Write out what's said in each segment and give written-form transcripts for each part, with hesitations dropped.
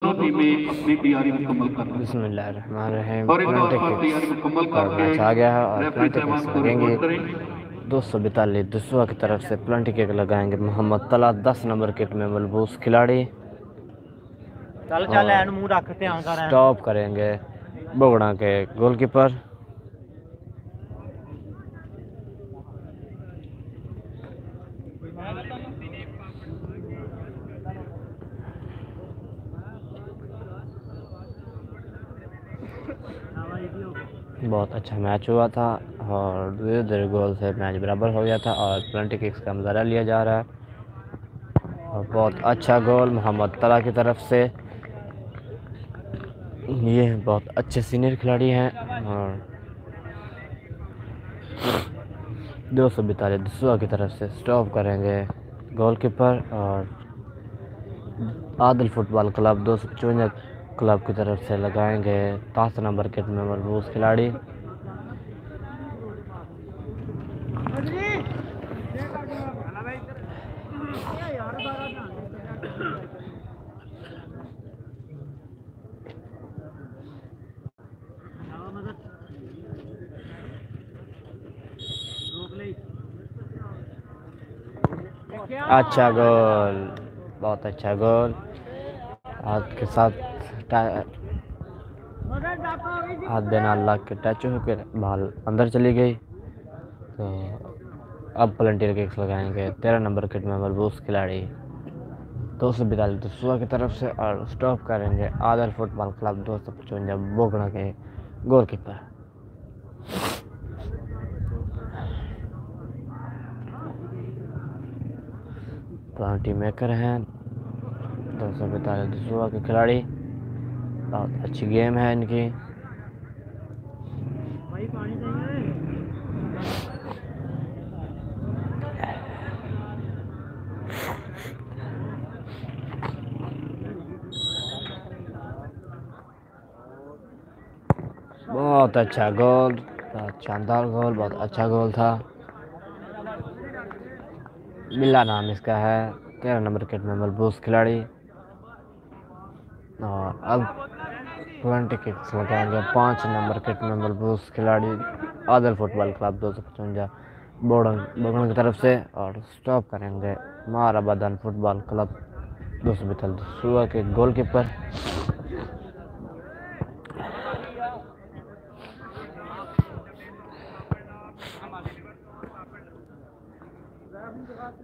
में अपनी तैयारी मुकम्मल कर रहे हैं बिस्मिल्लाहिर्रहमानिर्रहीम। और एक प्लेंटी बार किक्स तैयारी मुकम्मल पर करके मैच आ गया है और रेफरी प्लेंटी किक्स साहब को लगेंगे। रिपोर्ट करें। 242 दुसवा की तरफ से प्लेंटी किक लगाएंगे मोहम्मद तला, 10 नंबर किट में मलबूस खिलाड़ी, चल चल और एन मुंह रख ध्यान कर स्टॉप करेंगे बोगड़ा के गोलकीपर। बहुत अच्छा मैच हुआ था और धीरे धीरे गोल से मैच बराबर हो गया था और प्लेंटी किक्स का नज़ारा लिया जा रहा है। और बहुत अच्छा गोल मोहम्मद तला की तरफ से। ये बहुत अच्छे सीनियर खिलाड़ी हैं और 242 दुसवा की तरफ से स्टॉप करेंगे गोलकीपर। और आदिल फुटबॉल क्लब 255 क्लब की तरफ से लगाएंगे 10 नंबर किट में मरबूस खिलाड़ी। अच्छा गोल, बहुत अच्छा गोल। हाथ के साथ हाथ देना अल्लाह के टच होकर बॉल अंदर चली गई। तो अब प्लेंटी किक्स लगाएंगे 13 नंबर किट में मलबूस खिलाड़ी 242 दुसवा की तरफ से और स्टॉप करेंगे आदर फुटबॉल क्लब 255 बोगड़ा के गोलकीपर। पेनल्टी मेकर हैं 242 दुसवा के खिलाड़ी। बहुत अच्छी गेम है इनकी। बहुत अच्छा गोल, बहुत शानदार गोल, बहुत अच्छा गोल था। बिल्ला नाम इसका है, 13 नंबर किट में मलबूस खिलाड़ी। और अब 20 किक्स लगाएंगे 5 नंबर किट में मलबूस खिलाड़ी आदल फुटबॉल क्लब 255 बोगन की तरफ से और स्टॉप करेंगे मारा बदन फुटबॉल क्लब 242 सुबह के goalkeeper.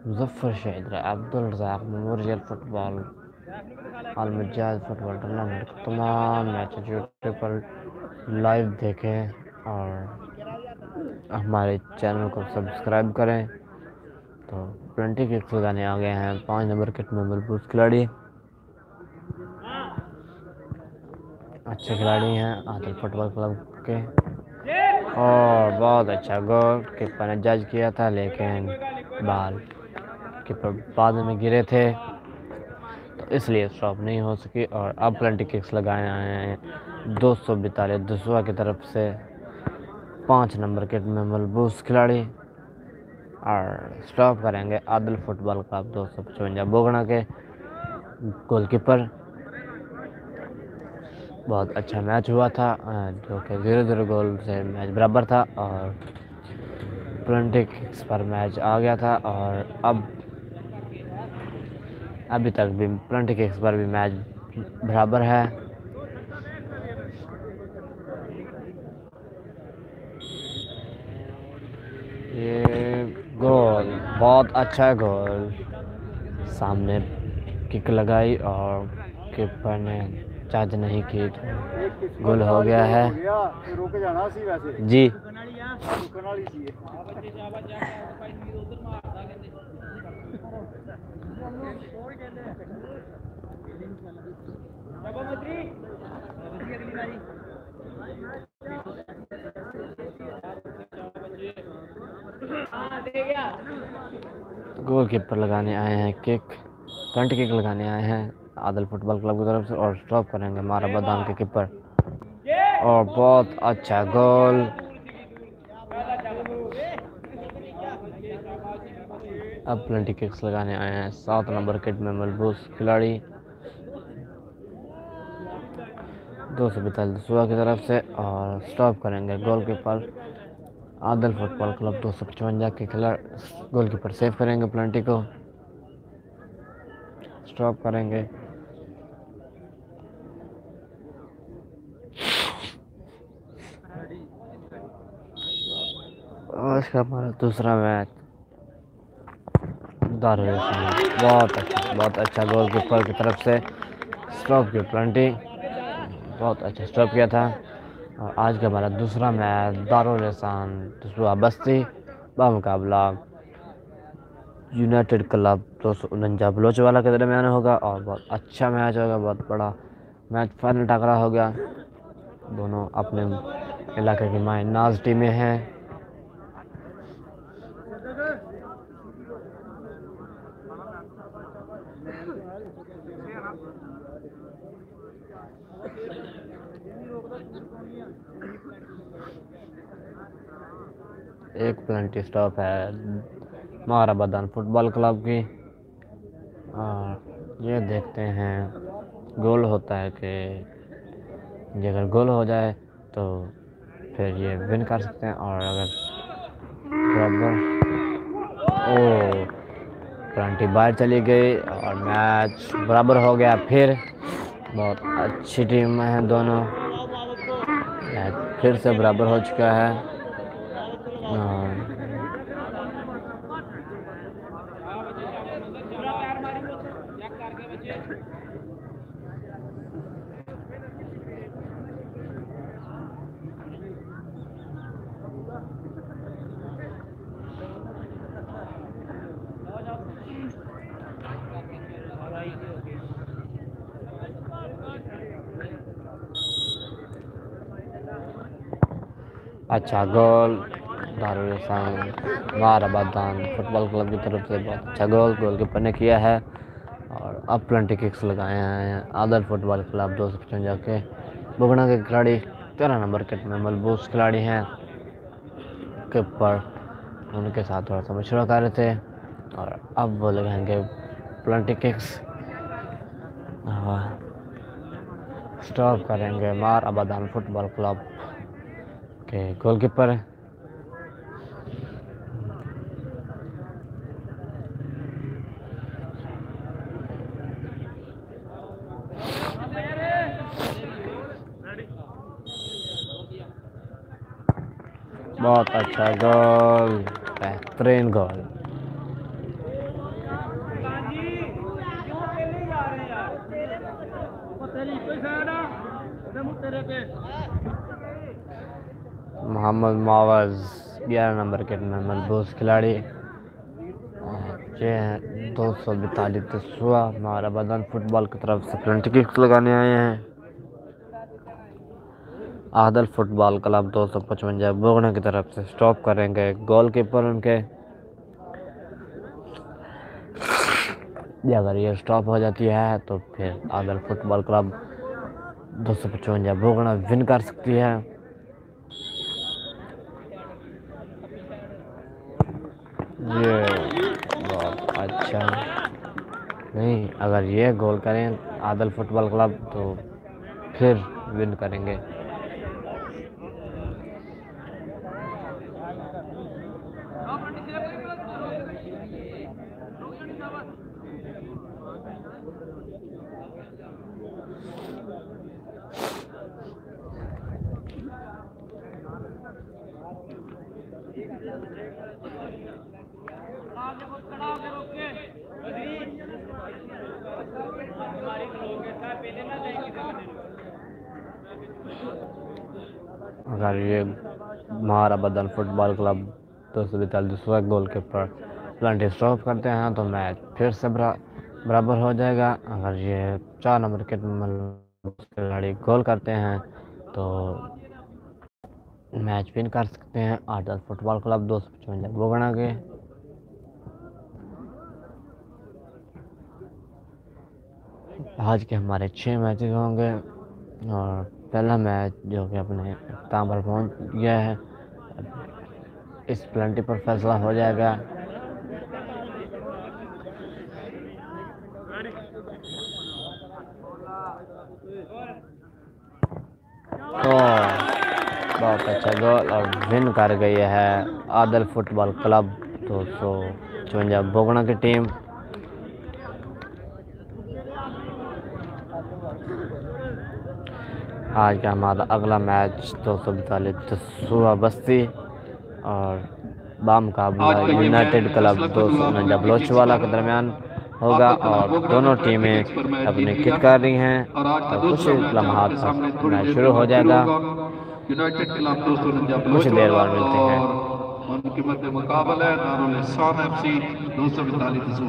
Muzaffar Shahid Abdul Razzaq memorial football अलमजाज फुटबॉल टूर्नामेंट के तमाम मैच यूट्यूब पर लाइव देखें और हमारे चैनल को सब्सक्राइब करें। तो 20 किक्स लगाने आ गए हैं 5 नंबर किट में मलबूस खिलाड़ी। अच्छे खिलाड़ी हैं आदिल फुटबॉल क्लब के और बहुत अच्छा गोल कीपर ने जज किया था, लेकिन बॉल कीपर बाद में गिरे थे तो इसलिए स्टॉप नहीं हो सकी। और अब प्लेंटी किक्स लगाए आए हैं 242 दुसवा की तरफ से 5 नंबर किट में मलबूस खिलाड़ी और स्टॉप करेंगे आदिल फुटबॉल क्लब 255 बोगड़ा के गोलकीपर। बहुत अच्छा मैच हुआ था जो कि 0-0 गोल से मैच बराबर था और प्लेंटी किक्स पर मैच आ गया था। और अब अभी तक भी प्लेंटी किक्स पर भी मैच बराबर है। ये गोल, बहुत अच्छा गोल, सामने किक लगाई और कीपर ने चार्ज नहीं की, गोल हो गया है। जी गोलकीपर लगाने आए हैं किक, फ्रंट किक लगाने आए हैं आदल फुटबॉल क्लब की तरफ से और स्टॉप करेंगे मारा बदाम के कीपर। और बहुत अच्छा गोल, अब प्लेंटी किक्स लगाने आए हैं 7 नंबर किट में मलबूस खिलाड़ी 242 सुबह की तरफ से और स्टॉप करेंगे गोलकीपर आदल फुटबॉल क्लब 255 के खिलाड़ी गोलकीपर सेव करेंगे प्लेंटी को स्टॉप करेंगे। आज का हमारा दूसरा मैच दारुल इस्लाम बहुत अच्छा गोलकीपर की तरफ से स्टॉप की प्लेंटी बहुत अच्छा स्टॉप किया था। और आज का हमारा दूसरा मैच दारुल इस्लाम दसवा बस्ती बामुकाबला यूनाइटेड क्लब 249 बलोचवाला के दरमियान होगा और बहुत अच्छा मैच होगा, बहुत बड़ा मैच फाइनल टकरा होगा। दोनों अपने इलाके की माए नाज टीमें हैं। एक पेनल्टी स्टॉप है महाराबादान फुटबॉल क्लब की और ये देखते हैं गोल होता है कि ये अगर गोल हो जाए तो फिर ये विन कर सकते हैं और अगर बराबर पेनल्टी बाहर चली गई और मैच बराबर हो गया। फिर बहुत अच्छी टीम हैं दोनों, मैच फिर से बराबर हो चुका है। अच्छा गोल दारुल इस्लाम महाराबादान फुटबॉल क्लब की तरफ से बहुत अच्छा गोलकीपर ने किया है और अब पेनल्टी किक्स लगाए हैं आदल फुटबॉल क्लब 255 के बुगना के खिलाड़ी 13 नंबर किट में मलबूस खिलाड़ी हैं। कीपर उनके साथ थोड़ा सा मशवरा कर रहे थे और अब वो लगाएंगे पेनल्टी किक्स स्टॉप करेंगे महाराबादान फुटबॉल क्लब के गोलकीपर बहुत अच्छा गोल, बेहतरीन गोल। मोहम्मद मावज 11 नंबर के मलबूस खिलाड़ी 242 महाराबादान फुटबॉल की तरफ से पेनल्टी किक्स लगाने आए हैं। आदल फुटबॉल क्लब 255 बोगना की तरफ से स्टॉप करेंगे गोलकीपर उनके। अगर ये स्टॉप हो जाती है तो फिर आदल फुटबॉल क्लब 255 बोगना विन कर सकती है। ये बहुत अच्छा नहीं, अगर ये गोल करें आदल फुटबॉल क्लब तो फिर विन करेंगे। अगर ये महाराबादान football club 242 goalkeeper penalty stop करते हैं तो मैच फिर से बराबर हो जाएगा। अगर ये 4 नंबर के खिलाड़ी गोल करते हैं तो मैच विन कर सकते हैं आदल फुटबॉल क्लब 255 बोगना के। आज के हमारे 6 मैचेस होंगे और पहला मैच जो कि अपने अख्ताम पर पहुंच गया है, इस पेनल्टी पर फैसला हो जाएगा। बहुत अच्छा गोल और विन कर गई है आदल फुटबॉल क्लब 254 बोगना की टीम। आज का हमारा अगला मैच 242 दसूहा बस्ती और बामुकाबला यूनाइटेड क्लब 249 बलोचवाला के दरमियान होगा और दोनों टीमें अपनी किट कर रही हैं और कुछ लम्हात तक मैच शुरू हो जाएगा। यूनाइटेड क्लब 249 कुछ देर बाद मिलते हैं। और उनके मध्य मुकाबला है दारुल एहसान FC 242